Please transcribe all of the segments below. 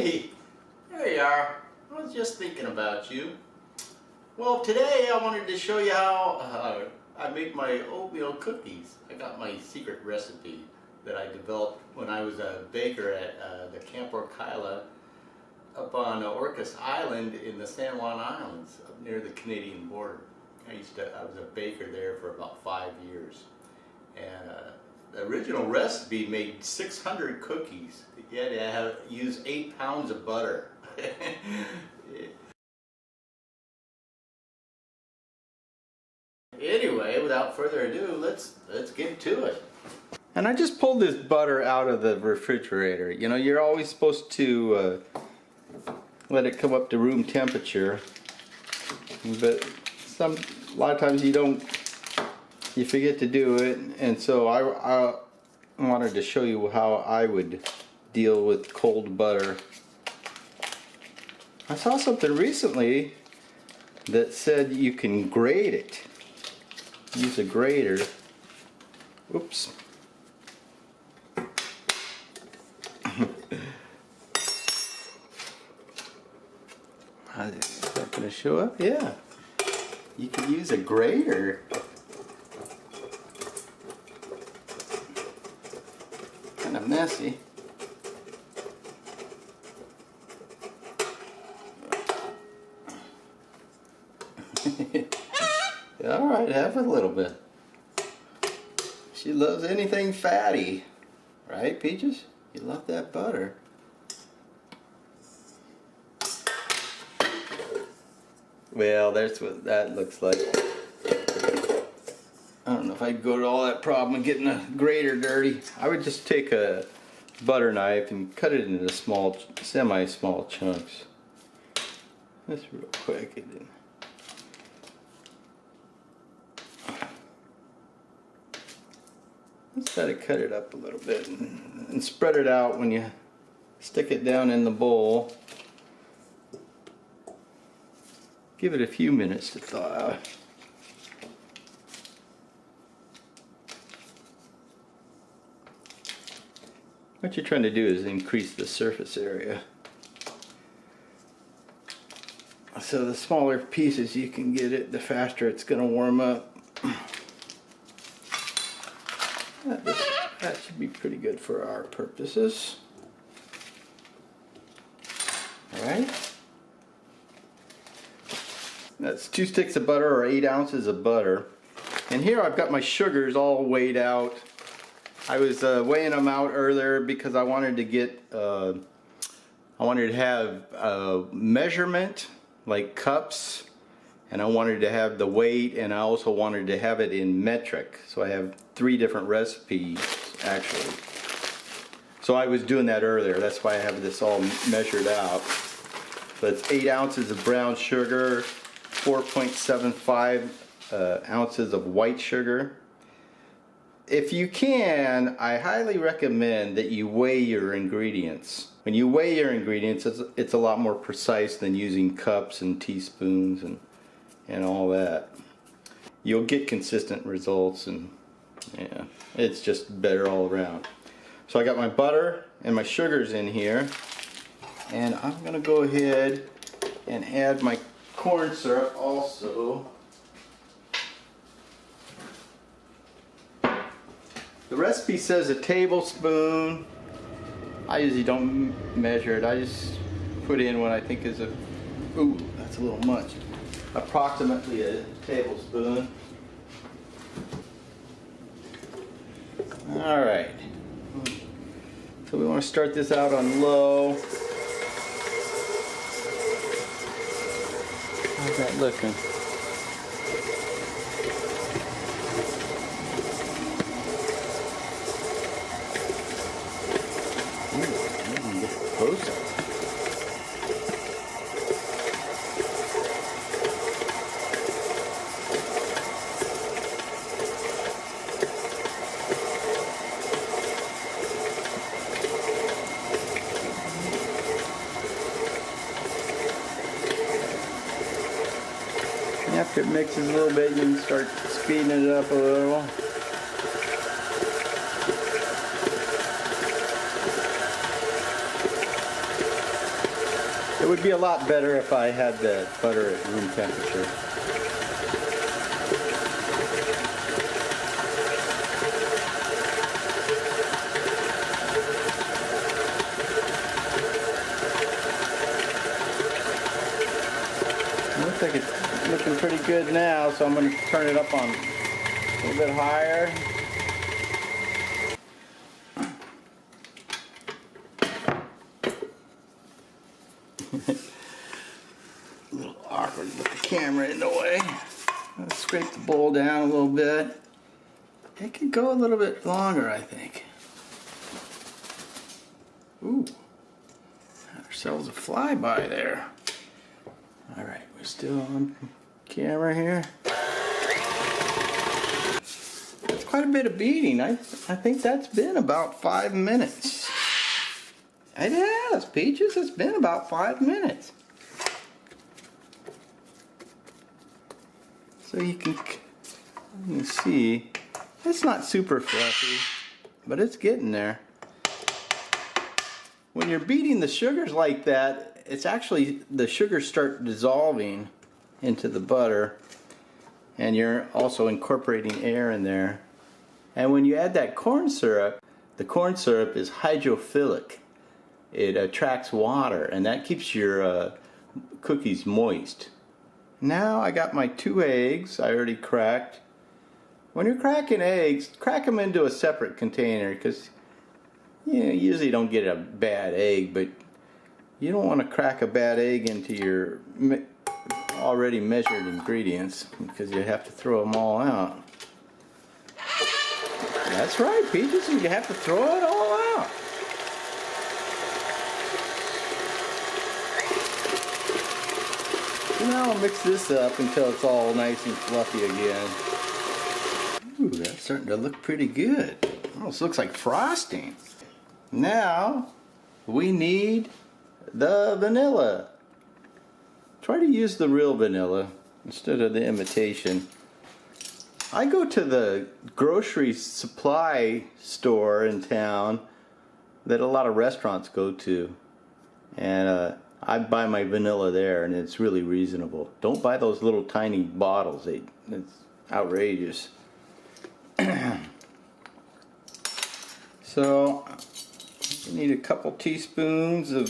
Hey, there you are. I was just thinking about you. Well, today I wanted to show you how I make my oatmeal cookies. I got my secret recipe that I developed when I was a baker at the Camp Orkyla up on Orcas Island in the San Juan Islands, up near the Canadian border. I was a baker there for about 5 years. And the original recipe made 600 cookies. You had to use 8 pounds of butter. Anyway, without further ado, let's get to it. And I just pulled this butter out of the refrigerator. You know, you're always supposed to let it come up to room temperature, but a lot of times you forget to do it, and so I wanted to show you how I would deal with cold butter. I saw something recently that said you can grate it. Use a grater. Oops. Is that going to show up? Yeah. You can use a grater. Kind of messy. Alright, have a little bit. She loves anything fatty. Right, Peaches? You love that butter. Well, that's what that looks like. I don't know if I'd go to all that problem of getting a grater dirty. I would just take a butter knife and cut it into small, semi-small chunks. That's real quick. It didn't. Just try to cut it up a little bit and spread it out when you stick it down in the bowl. Give it a few minutes to thaw out. What you're trying to do is increase the surface area. So the smaller pieces you can get it, the faster it's going to warm up. That should be pretty good for our purposes. Alright. That's 2 sticks of butter, or 8 ounces of butter. And here I've got my sugars all weighed out. I was weighing them out earlier because I wanted to get, I wanted to have a measurement, like cups, and I wanted to have the weight, and I also wanted to have it in metric. So I have 3 different recipes, actually. So I was doing that earlier. That's why I have this all measured out. So it's 8 ounces of brown sugar, 4.75 ounces of white sugar. If you can, I highly recommend that you weigh your ingredients. When you weigh your ingredients, it's a lot more precise than using cups and teaspoons and all that. You'll get consistent results, and yeah, it's just better all around. So I got my butter and my sugars in here, and I'm going to go ahead and add my corn syrup also. The recipe says a tablespoon. I usually don't measure it. I just put in what I think is ooh, that's a little much. Approximately a tablespoon. Alright. So we want to start this out on low. How's that looking? Close. After it mixes a little bit, you can start speeding it up a little. It would be a lot better if I had the butter at room temperature. Looks like it's looking pretty good now, so I'm going to turn it up on a little bit higher. A little awkward with the camera in the way. Let's scrape the bowl down a little bit. It could go a little bit longer, I think. Ooh, had ourselves a flyby there. All right, we're still on camera here. That's quite a bit of beating. I think that's been about 5 minutes. It has, Peaches. It's been about 5 minutes. So you can see, it's not super fluffy, but it's getting there. When you're beating the sugars like that, it's actually, the sugars start dissolving into the butter, and you're also incorporating air in there. And when you add that corn syrup, the corn syrup is hydrophilic. It attracts water, and that keeps your cookies moist. Now I got my 2 eggs I already cracked. When you're cracking eggs, crack them into a separate container, because you usually don't get a bad egg, but you don't want to crack a bad egg into your already measured ingredients, because you have to throw them all out. That's right, Peaches, you have to throw it all out. Now I'll mix this up until it's all nice and fluffy again. Ooh, that's starting to look pretty good. Almost looks like frosting. Now we need the vanilla. Try to use the real vanilla instead of the imitation. I go to the grocery supply store in town that a lot of restaurants go to, and I buy my vanilla there, and it's really reasonable. Don't buy those little tiny bottles. It's outrageous. So you need a couple teaspoons of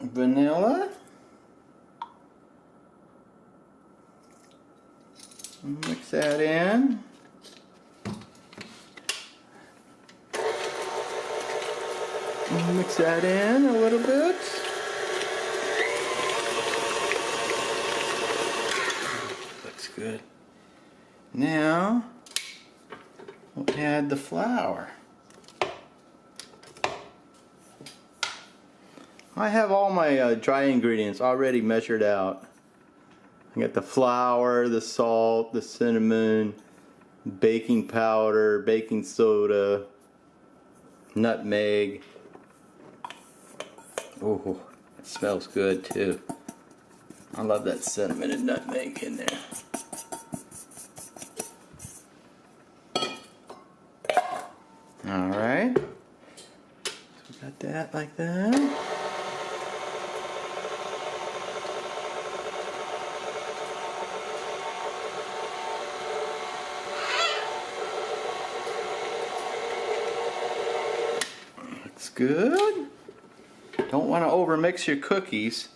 vanilla. Mix that in. Mix that in a little bit. Looks good. Now we'll add the flour. I have all my dry ingredients already measured out. I got the flour, the salt, the cinnamon, baking powder, baking soda, nutmeg. Oh, it smells good too. I love that cinnamon and nutmeg in there. Alright. So we got that like that. Looks good. Don't want to overmix your cookies.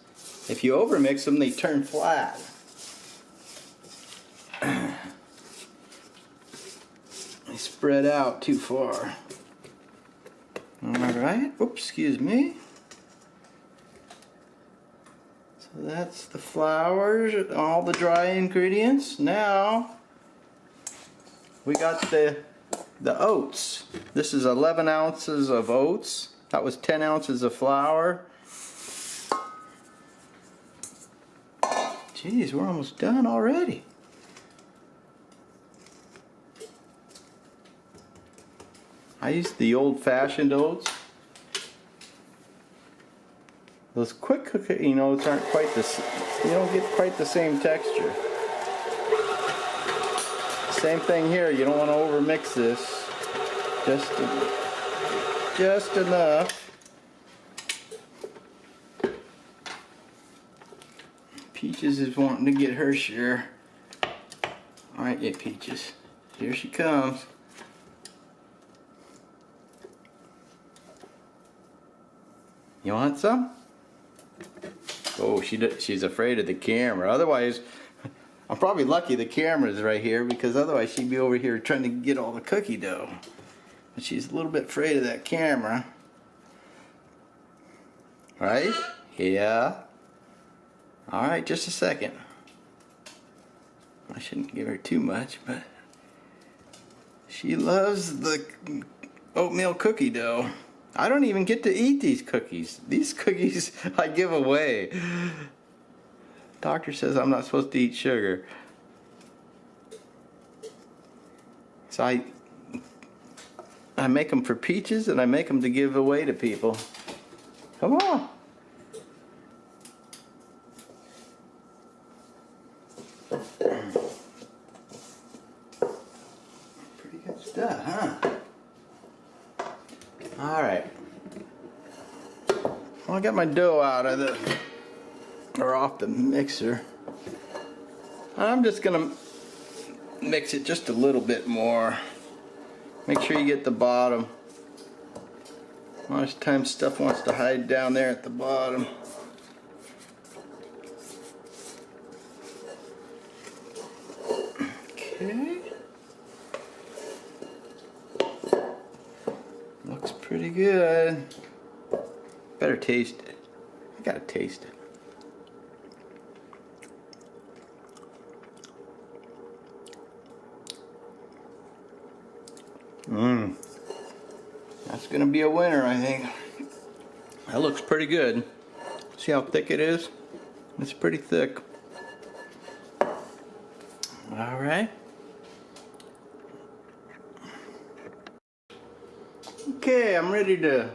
If you overmix them, they turn flat. They spread out too far. Alright, oops, excuse me. So that's the flour, all the dry ingredients. Now we got the oats. This is 11 ounces of oats. That was 10 ounces of flour. Geez, we're almost done already. I used the old-fashioned oats. Those quick cooking oats aren't quite the same. You don't get quite the same texture. Same thing here. You don't want to overmix this. Just just enough. Peaches is wanting to get her share. Alright, yeah, Peaches. Here she comes. You want some? Oh, she's afraid of the camera. Otherwise, I'm probably lucky the camera's right here, because otherwise she'd be over here trying to get all the cookie dough. But she's a little bit afraid of that camera. Right? Yeah. Alright, just a second. I shouldn't give her too much, but she loves the oatmeal cookie dough. I don't even get to eat these cookies. These cookies I give away. Doctor says I'm not supposed to eat sugar. So I make them for Peaches, and I make them to give away to people. Come on. Pretty good stuff, huh? Alright. Well, I got my dough out of off the mixer. I'm just gonna mix it just a little bit more. Make sure you get the bottom. A lot of times stuff wants to hide down there at the bottom. Okay. Looks pretty good. Better taste it. I gotta taste it. That's gonna be a winner, I think. That looks pretty good. See how thick it is? It's pretty thick. Alright. Okay, I'm ready to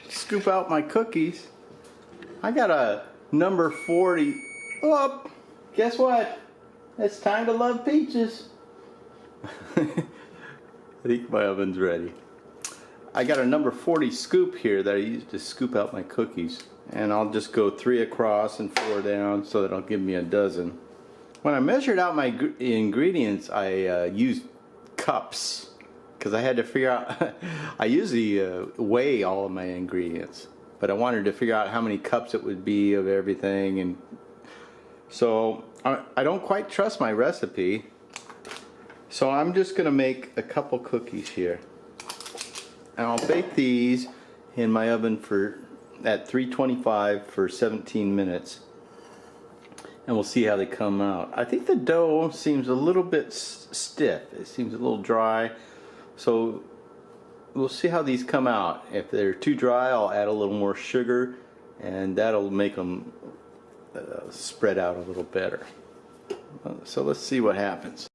scoop out my cookies. I got a number 40. Oh, guess what? It's time to love Peaches. I think my oven's ready. I got a number 40 scoop here that I use to scoop out my cookies. And I'll just go 3 across and 4 down, so that'll give me a dozen. When I measured out my ingredients, I used cups, because I had to figure out, I usually weigh all of my ingredients, but I wanted to figure out how many cups it would be of everything. And so I don't quite trust my recipe. So I'm just going to make a couple cookies here. And I'll bake these in my oven at 325 for 17 minutes. And we'll see how they come out. I think the dough seems a little bit stiff. It seems a little dry. So we'll see how these come out. If they're too dry, I'll add a little more sugar, and that'll make them spread out a little better. So let's see what happens.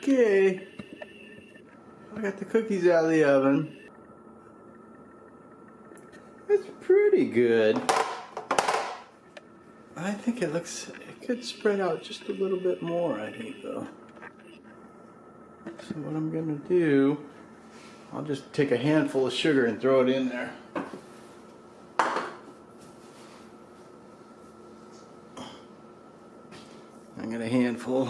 Okay, I got the cookies out of the oven. It's pretty good. I think it could spread out just a little bit more, I think, though. So what I'm gonna do, I'll just take a handful of sugar and throw it in there. I got a handful.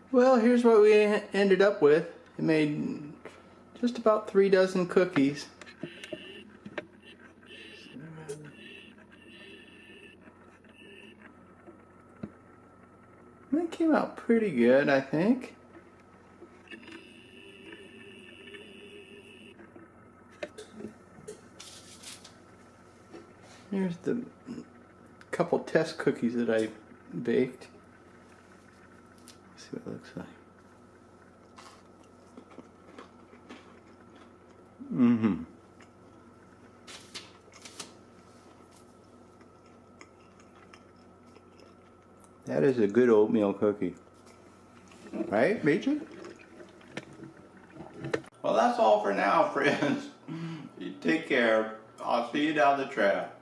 Well, here's what we ended up with. It made just about 3 dozen cookies. That came out pretty good, I think. Here's the couple test cookies that I baked. See what it looks like. That is a good oatmeal cookie. Right, Beachy? Well, that's all for now, friends. You take care. I'll see you down the track.